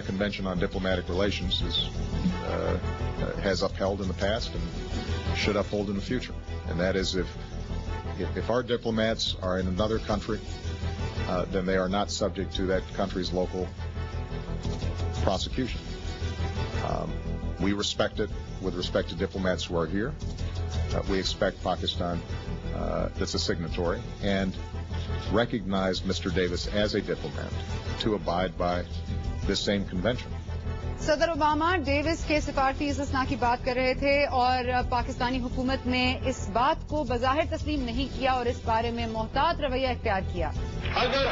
Vienna Convention on Diplomatic Relations has upheld in the past and should uphold in the future. And that is if our diplomats are in another country, then they are not subject to that country's local prosecution. We respect it with respect to diplomats who are here. We expect Pakistan, that's a signatory, and recognize Mr. Davis as a diplomat to abide by this same convention. صدر Obama Davis کے سفارتی استثناء کی بات کر رہے تھے اور پاکستانی حکومت نے اس بات کو بظاہر تسلیم نہیں کیا اور اس بارے میں محتاط رویہ اختیار کیا. اگر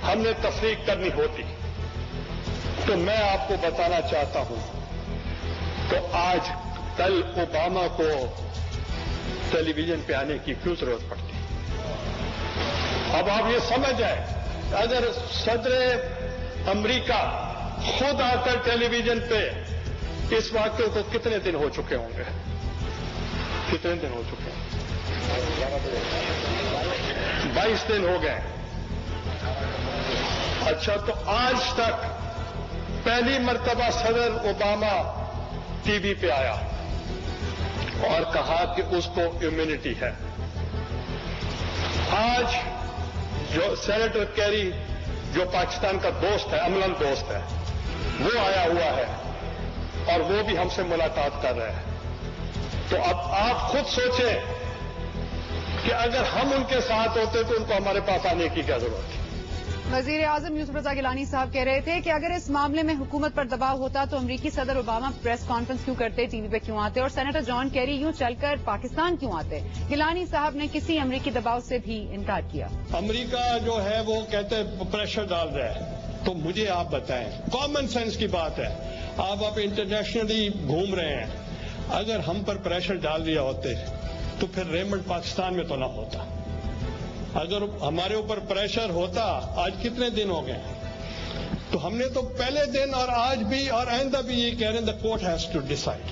ہم نے تفریق کرنی ہوتی تو میں آپ کو بتانا چاہتا ہوں تو آج کل اوباما کو ٹیلی ویژن پہ آنے کی کیوں ضرورت پڑتی. اب آپ یہ سمجھ جائیں اگر صدر امریکہ خود آ کر ٹیلی ویژن پہ اس واقعے کو کتنے دن ہو چکے ہوں گے, کتنے دن ہو چکے ہیں, 22 دن ہو گئے. اچھا تو آج تک پہلی مرتبہ صدر اوباما ٹی وی پہ آیا اور کہا کہ اس کو امیونٹی ہے. آج جو سینیٹر کیری جو پاکستان کا دوست ہے, عملاً دوست ہے, وہ آیا ہوا ہے اور وہ بھی ہم سے ملاقات کر رہے ہیں. تو اب آپ خود سوچیں کہ اگر ہم ان کے ساتھ ہوتے تو ان کو ہمارے پاس آنے کی کیا ضرورت تھی. وزیر اعظم یوسف رضا گیلانی صاحب کہہ رہے تھے کہ اگر اس معاملے میں حکومت پر دباؤ ہوتا تو امریکی صدر اوباما پریس کانفرنس کیوں کرتے, ٹی وی پہ کیوں آتے اور سینیٹر جان کیری یوں چل کر پاکستان کیوں آتے. گیلانی صاحب نے کسی امریکی دباؤ سے بھی انکار کیا. امریکہ جو ہے وہ کہتے پریشر ڈال رہا ہے تو مجھے آپ بتائیں, کامن سینس کی بات ہے, آپ انٹرنیشنلی گھوم رہے ہیں, اگر ہم پر پریشر ڈال دیا ہوتے تو پھر ریمنڈ پاکستان میں تو نہ ہوتا. اگر ہمارے اوپر پریشر ہوتا, آج کتنے دن ہو گئے, تو ہم نے تو پہلے دن اور آج بھی اور آئندہ بھی یہ کہہ رہے ہیں the court has to decide.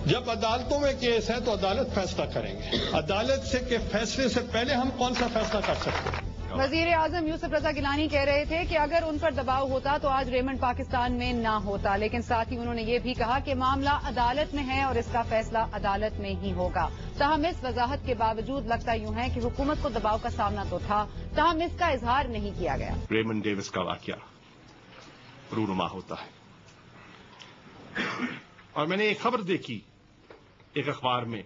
جب عدالتوں میں کیس ہے تو عدالت فیصلہ کریں گے. عدالت سے کے فیصلے سے پہلے ہم کون سا فیصلہ کر سکتے ہیں. وزیر اعظم یوسف رضا گیلانی کہہ رہے تھے کہ اگر ان پر دباؤ ہوتا تو آج ریمنڈ پاکستان میں نہ ہوتا, لیکن ساتھ ہی انہوں نے یہ بھی کہا کہ معاملہ عدالت میں ہے اور اس کا فیصلہ عدالت میں ہی ہوگا. تاہم اس وضاحت کے باوجود لگتا یوں ہے کہ حکومت کو دباؤ کا سامنا تو تھا, تاہم اس کا اظہار نہیں کیا گیا. ریمنڈ ڈیوس کا واقعہ رونما ہوتا ہے اور میں نے ایک خبر دیکھی ایک اخبار میں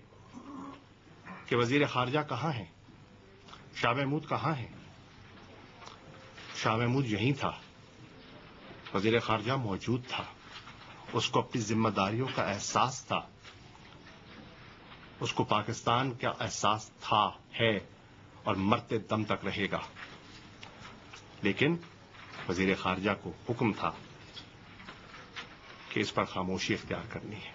کہ وزیر خارجہ کہاں ہیں, شاہ محمود کہاں ہیں. شاہ محمود یہیں تھا, وزیر خارجہ موجود تھا, اس کو اپنی ذمہ داریوں کا احساس تھا, اس کو پاکستان کا احساس تھا, ہے اور مرتے دم تک رہے گا. لیکن وزیر خارجہ کو حکم تھا کہ اس پر خاموشی اختیار کرنی ہے.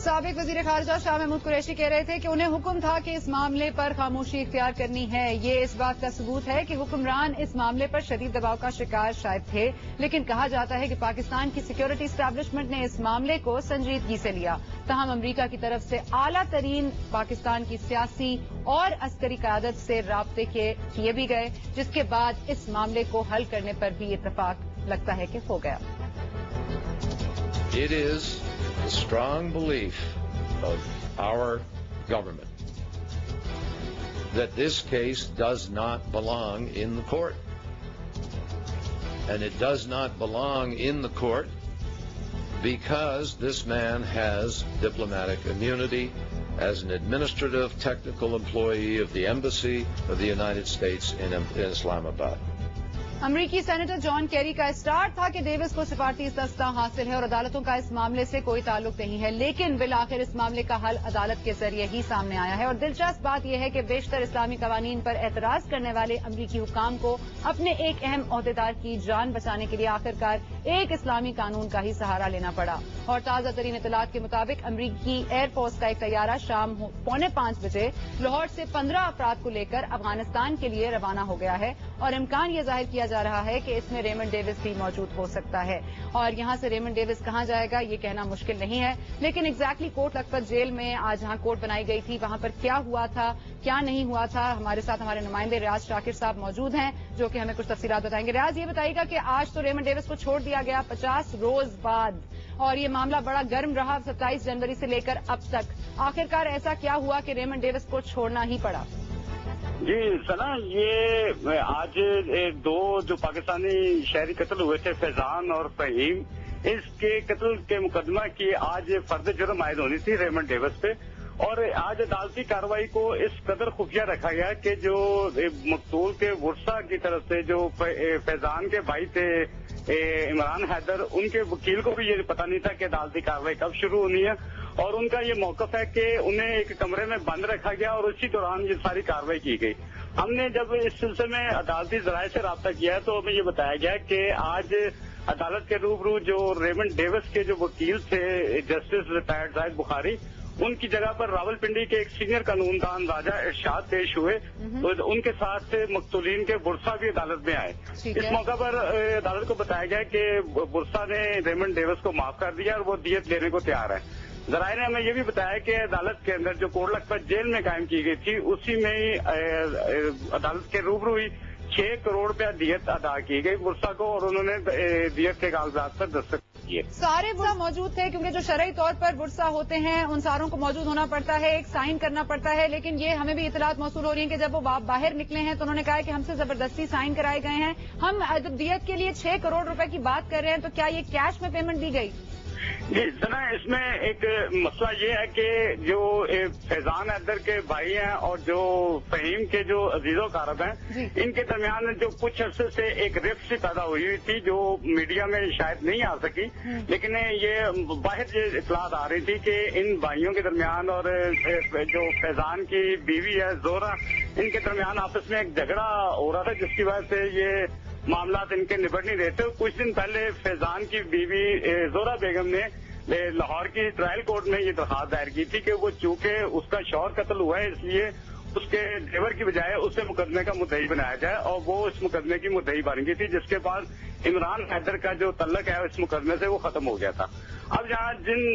سابق وزیر خارجہ شاہ محمود قریشی کہہ رہے تھے کہ انہیں حکم تھا کہ اس معاملے پر خاموشی اختیار کرنی ہے. یہ اس بات کا ثبوت ہے کہ حکمران اس معاملے پر شدید دباؤ کا شکار شاید تھے, لیکن کہا جاتا ہے کہ پاکستان کی سیکیورٹی اسٹیبلشمنٹ نے اس معاملے کو سنجیدگی سے لیا. تاہم امریکہ کی طرف سے اعلیٰ ترین پاکستان کی سیاسی اور عسکری قیادت سے رابطے کیے بھی گئے, جس کے بعد اس معاملے کو حل کرنے پر بھی اتفاق لگتا ہے کہ ہو گیا. It is the strong belief of our government that this case does not belong in the court. And it does not belong in the court because this man has diplomatic immunity as an administrative technical employee of the Embassy of the United States in Islamabad. امریکی senator John Kerry کا star تھا کہ Davis کو سفارتی استثناء حاصل ہے اور عدالتوں کا اس معاملے سے کوئی تعلق نہیں ہے, لیکن بالآخر اس معاملے کا حل عدالت کے ذریعے ہی سامنے آیا ہے. اور دلچسپ بات یہ ہے کہ بیشتر اسلامی قوانین پر اعتراض کرنے والے امریکی حکام کو اپنے ایک اہم عہدیدار کی جان بچانے کے لیے آخرکار ایک اسلامی قانون کا ہی سہارا لینا پڑا. اور تازہ ترین اطلاعات کے مطابق امریکی ایئر فورس کا ایک طیارہ شام 4:45 بجے لاہور سے 15 افراد کو لے کر افغانستان کے لیے روانہ ہو گیا ہے اور امکان یہ ظاہر کیا جا رہا ہے کہ اس میں ریمنڈ ڈیوس بھی موجود ہو سکتا ہے اور یہاں سے ریمنڈ ڈیوس کہاں جائے گا یہ کہنا مشکل نہیں ہے، لیکن ایگزیکٹلی کوٹ لکھپت جیل میں آج جہاں کوٹ بنائی گئی تھی وہاں پر کیا ہوا تھا کیا نہیں ہوا تھا، ہمارے ساتھ ہمارے نمائندے ریاض شاکر صاحب موجود ہیں جو کہ ہمیں کچھ تفصیلات بتائیں گے۔ ریاض یہ بتائیے گا کہ آج تو ریمنڈ ڈیوس کو چھوڑ دیا گیا 50 روز بعد اور یہ معاملہ بڑا گرم رہا 27 جنوری سے لے کر اب تک، آخرکار ایسا کیا ہوا کہ ریمنڈ ڈیوس کو چھوڑنا ہی پڑا؟ جی سنا، یہ آج دو جو پاکستانی شہری قتل ہوئے تھے فیضان اور فہیم، اس کے قتل کے مقدمہ کی آج فرد جرم عائد ہونی تھی ریمنڈ ڈیوس پہ، اور آج عدالتی کارروائی کو اس قدر خفیہ رکھا گیا کہ جو مقتول کے ورثہ کی طرف سے جو فیضان کے بھائی تھے عمران حیدر، ان کے وکیل کو بھی یہ پتہ نہیں تھا کہ عدالتی کارروائی کب شروع ہونی ہے، اور ان کا یہ موقف ہے کہ انہیں ایک کمرے میں بند رکھا گیا اور اسی دوران یہ ساری کارروائی کی گئی۔ ہم نے جب اس سلسلے میں عدالتی ذرائع سے رابطہ کیا تو ہمیں یہ بتایا گیا کہ آج عدالت کے روبرو جو ریمنڈ ڈیوس کے جو وکیل تھے جسٹس ریٹائرڈ زاہد بخاری، ان کی جگہ پر راول پنڈی کے ایک سینئر قانون دان راجہ ارشاد پیش ہوئے، تو ان کے ساتھ مقتولین کے ورثہ بھی عدالت میں آئے۔ اس موقع پر عدالت کو بتایا گیا کہ ورثہ نے ریمنڈ ڈیوس کو معاف کر دیا اور وہ دیت لینے کو تیار ہے۔ ذرائع نے ہمیں یہ بھی بتایا کہ عدالت کے اندر جو کوٹ لکھپت جیل میں قائم کی گئی تھی اسی میں ہی عدالت کے روبرو ہی 6 کروڑ روپیہ دیت ادا کی گئی ورثہ کو، اور انہوں نے دیت کے کاغذات پر دستخط کیے۔ سارے ورثہ موجود تھے کیونکہ جو شرعی طور پر ورثہ ہوتے ہیں ان ساروں کو موجود ہونا پڑتا ہے، ایک سائن کرنا پڑتا ہے، لیکن یہ ہمیں بھی اطلاعات موصول ہو رہی ہیں کہ جب وہ باہر نکلے ہیں تو انہوں نے کہا کہ ہم سے زبردستی سائن کرائے گئے ہیں۔ ہم جب دیت کے لیے 6 کروڑ روپے کی بات کر رہے ہیں تو کیا یہ کیش میں پیمنٹ دی گئی؟ جی سنا، اس میں ایک مسئلہ یہ ہے کہ جو فیضان حیدر کے بھائی ہیں اور جو فہیم کے جو عزیز و اقارب ہیں، ان کے درمیان جو کچھ عرصے سے ایک رفت سی پیدا ہوئی تھی جو میڈیا میں شاید نہیں آ سکی، لیکن یہ باہر یہ اطلاعات آ رہی تھی کہ ان بھائیوں کے درمیان اور جو فیضان کی بیوی ہے زہرا، ان کے درمیان آپس میں ایک جھگڑا ہو رہا تھا جس کی وجہ سے یہ معاملات ان کے نبٹ نہیں رہے تھے۔ کچھ دن پہلے فیضان کی بیوی زہرا بیگم نے لاہور کی ٹرائل کورٹ میں یہ درخواست دائر کی تھی کہ وہ چونکہ اس کا شوہر قتل ہوا ہے اس لیے اس کے ڈرائیور کی بجائے اسے مقدمے کا مدعی بنایا جائے، اور وہ اس مقدمے کی مدعی بن گئی تھی، جس کے بعد عمران حیدر کا جو تعلق ہے اس مقدمے سے وہ ختم ہو گیا تھا۔ اب یہاں جن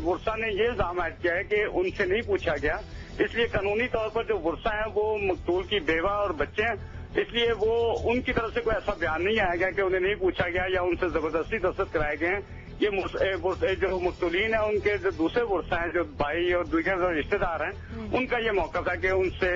ورثہ نے یہ الزام عائد کیا ہے کہ ان سے نہیں پوچھا گیا، اس لیے قانونی طور پر جو ورثہ ہیں وہ مقتول کی بیوہ اور بچے ہیں، اس لیے وہ ان کی طرف سے کوئی ایسا بیان نہیں آیا گیا کہ انہیں نہیں پوچھا گیا یا ان سے زبردستی دستخط کرائے گئے ہیں۔ یہ جو مقتولین ہیں ان کے جو دوسرے ورثہ ہیں جو بھائی اور دیگر جو رشتے دار ہیں ان کا یہ موقف ہے کہ ان سے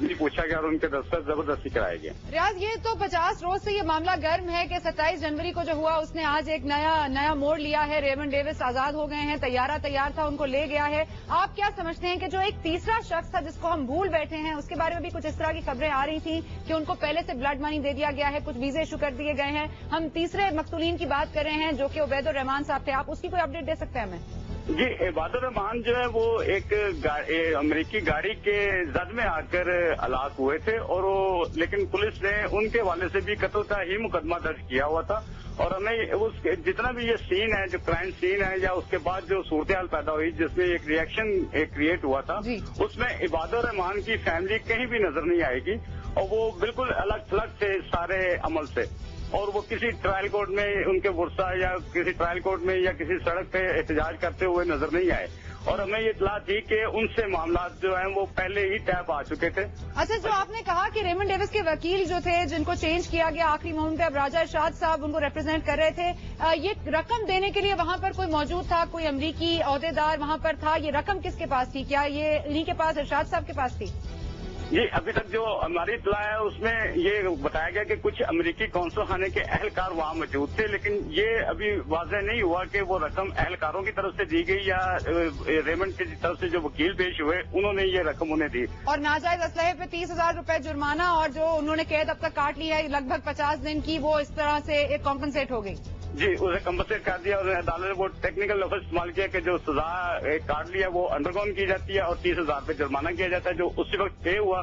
نہیں پوچھا گیا اور ان کے دستخط زبردستی کرائے گئے۔ ریاض، یہ تو 50 روز سے یہ معاملہ گرم ہے کہ 27 جنوری کو جو ہوا اس نے آج ایک نیا موڑ لیا ہے۔ ریمنڈ ڈیوس آزاد ہو گئے ہیں، طیارہ تیار تھا، ان کو لے گیا ہے۔ آپ کیا سمجھتے ہیں کہ جو ایک تیسرا شخص تھا جس کو ہم بھول بیٹھے ہیں، اس کے بارے میں بھی کچھ اس طرح کی خبریں آ رہی تھیں کہ ان کو پہلے سے بلڈ منی دے دیا گیا ہے، کچھ ویزے ایشو کر دیے گئے ہیں۔ ہم تیسرے مقتولین کی بات کر رہے ہیں جو کہ عبید الرحمان صاحب تھے، آپ اس کی کوئی اپڈیٹ دے سکتے ہیں ہمیں؟ جی، عباد الرحمان جو ہے وہ ایک امریکی گاڑی کے زد میں آ کر ہلاک ہوئے تھے، اور لیکن پولیس نے ان کے حوالے سے بھی قتل کا ہی مقدمہ درج کیا ہوا تھا، اور ہمیں جتنا بھی یہ سین ہے جو کرائم سین ہے یا اس کے بعد جو صورتحال پیدا ہوئی جس میں ایک ریئیکشن کریٹ ہوا تھا، اس میں عباد الرحمان کی فیملی کہیں بھی نظر نہیں آئے گی، اور وہ بالکل الگ تھلگ تھے سارے عمل سے، اور وہ کسی ٹرائل کورٹ میں ان کے ورثہ یا کسی ٹرائل کورٹ میں یا کسی سڑک پہ احتجاج کرتے ہوئے نظر نہیں آئے، اور ہمیں یہ اطلاع تھی کہ ان سے معاملات جو ہیں وہ پہلے ہی طے پا چکے تھے۔ اچھا، جو آپ نے کہا کہ ریمنڈ ڈیوس کے وکیل جو تھے جن کو چینج کیا گیا آخری مومنٹ پہ، اب راجہ ارشاد صاحب ان کو ریپرزینٹ کر رہے تھے، یہ رقم دینے کے لیے وہاں پر کوئی موجود تھا، کوئی امریکی عہدیدار وہاں پر تھا؟ یہ رقم کس کے پاس تھی؟ کیا یہ انہی کے پاس، ارشاد صاحب کے پاس تھی؟ جی، ابھی تک جو ہماری اطلاع ہے اس میں یہ بتایا گیا کہ کچھ امریکی قونصل خانے کے اہلکار وہاں موجود تھے، لیکن یہ ابھی واضح نہیں ہوا کہ وہ رقم اہلکاروں کی طرف سے دی گئی یا ریمنڈ کی طرف سے جو وکیل پیش ہوئے انہوں نے یہ رقم انہیں دی۔ اور ناجائز اسلحے پہ 30,000 روپے جرمانہ، اور جو انہوں نے قید اب تک کاٹ لی ہے لگ بھگ 50 دن کی، وہ اس طرح سے ایک کمپنسیٹ ہو گئی۔ جی، اسے کمپنسیٹ کر دیا، اور عدالت نے وہ ٹیکنیکل لفظ استعمال کیا کہ جو سزا کاٹ لیا وہ انڈر گراؤنڈ کی جاتی ہے اور 30,000 روپے جرمانہ کیا جاتا ہے جو اسی وقت پے ہوا،